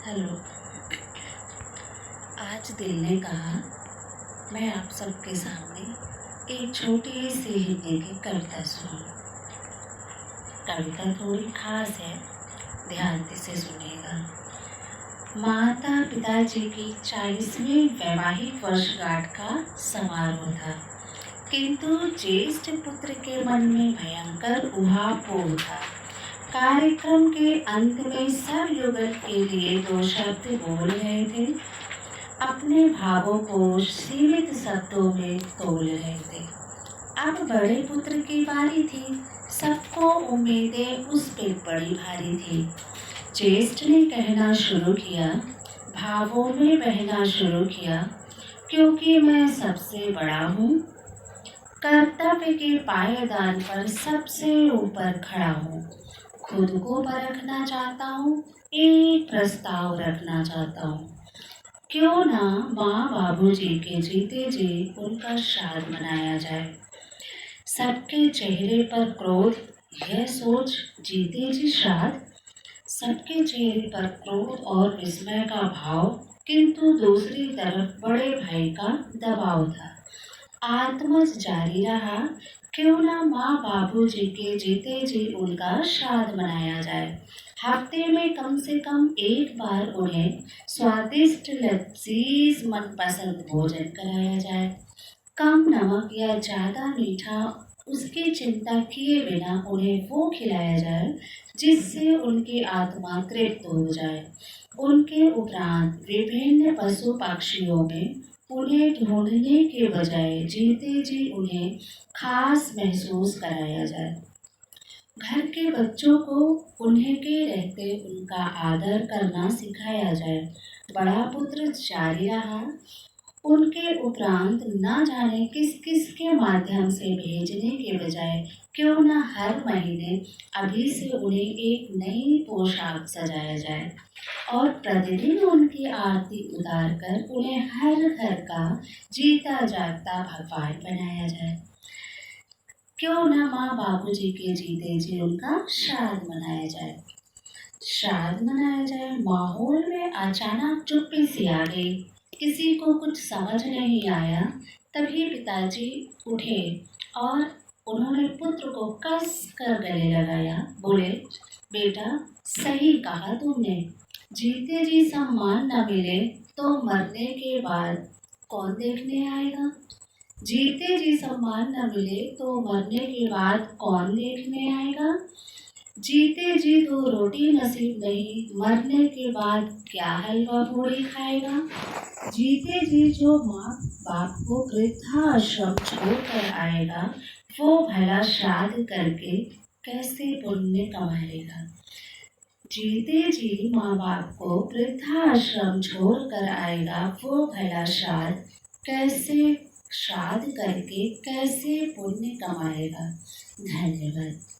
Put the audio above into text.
Hello. आज दिल ने कहा मैं आप सबके सामने एक छोटी सी हिंदी की कविता सुनाऊं। कविता थोड़ी खास है, ध्यान से सुनिएगा। माता पिताजी की 40वीं वैवाहिक वर्षगांठ का समारोह था, किंतु ज्येष्ठ पुत्र के मन में भयंकर उहापोह था। कार्यक्रम के अंत में सब युगल के लिए 2 शब्द बोल रहे थे, अपने भावों को सीमित शब्दों में तोल रहे थे। अब बड़े पुत्र की बारी थी, सबको उम्मीदें उस पे बड़ी भारी थी। ज्येष्ठ ने कहना शुरू किया, भावों में बहना शुरू किया, क्योंकि मैं सबसे बड़ा हूँ, कर्तव्य के पायदान पर सबसे ऊपर खड़ा हूँ। खुद को परखना चाहता हूँ, एक प्रस्ताव रखना चाहता हूँ। क्यों ना माँ बाबूजी के जीते जी उनका श्राद्ध मनाया जाए। सबके चेहरे पर क्रोध, यह सोच जीते जी श्राद्ध, सबके चेहरे पर क्रोध और विस्मय का भाव, किंतु दूसरी तरफ बड़े भाई का दबाव था। आत्मज जारी रहा, क्यों ना माँ बाबूजी के जीते जी उनका श्राद्ध मनाया जाए। हफ्ते में कम से कम एक बार उन्हें स्वादिष्ट लजीज मनपसंद भोजन कराया जाए। कम नमक या ज़्यादा मीठा उसकी चिंता किए बिना उन्हें वो खिलाया जाए जिससे उनकी आत्मा तृप्त हो जाए। उनके उपरांत विभिन्न पशु पक्षियों में उन्हें ढूंढने के बजाय जीते जी उन्हें खास महसूस कराया जाए। घर के बच्चों को उन्हें के रहते उनका आदर करना सिखाया जाए। बड़ा पुत्र जारी रहा, उनके उपरांत न जाने किस किस के माध्यम से भेजने के बजाय क्यों न हर महीने अभी से उन्हें एक नई पोशाक सजाया जाए और प्रतिदिन उनकी आरती उतार कर उन्हें हर घर का जीता जागता भगवान बनाया जाए। क्यों न माँ बाबूजी के जीते जी उनका श्राद्ध मनाया जाए। श्राद्ध मनाया जाए, माहौल में अचानक चुप्पी सी आ गई। किसी को कुछ समझ नहीं आया। तभी पिताजी उठे और उन्होंने पुत्र को कस कर गले लगाया। बोले, बेटा सही कहा तुमने, जीते जी सम्मान न मिले तो मरने के बाद कौन देखने आएगा। जीते जी सम्मान न मिले तो मरने के बाद कौन देखने आएगा। जीते जी तो रोटी नसीब नहीं, मरने के बाद क्या हलवा पूरी खाएगा। जीते जी जो माँ बाप को वृद्धाश्रम छोड़कर आएगा, वो भला श्राद्ध करके कैसे पुण्य कमाएगा। जीते जी माँ बाप को वृद्धाश्रम छोड़कर आएगा, वो भला श्राद्ध करके कैसे पुण्य कमाएगा। धन्यवाद।